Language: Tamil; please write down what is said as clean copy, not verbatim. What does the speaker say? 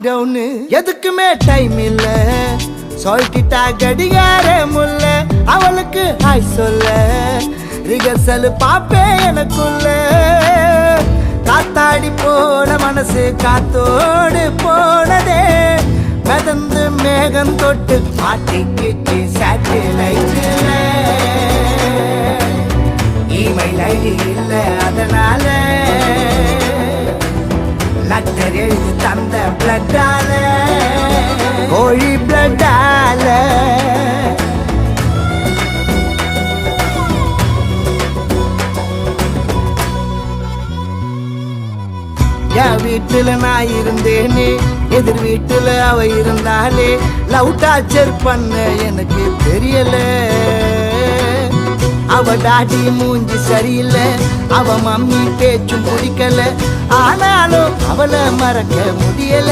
டவுனு எதுக்குமே டைம் இல்ல சொல்லிட்டா கடிகார முல்ல அவளுக்கு ஹாய் சொல்ல ரிகர்சல் பாப்பே எனக்குள்ள காத்தாடி போன மனசு காத்தோடு போனதே மிதந்து மேகம் தொட்டு மாட்டிக்கிட்டு சேட்டலைட்ல இமெயில் ஐடி இல்ல அதனால லெட்டர் எழுதி தந்த பிளட்டால கோழி பிளட்டால என் வீட்டுல நான் இருந்தேனே எதிர் வீட்டுல அவ இருந்தாலே லவ் டார்ச்சர் பண்ண எனக்கு தெரியல அவ டாடி மூஞ்சி சரியில்லை அவ மம்மி பேச்சும் பிடிக்கல ஆனாலும் அவளை மறக்க முடியல.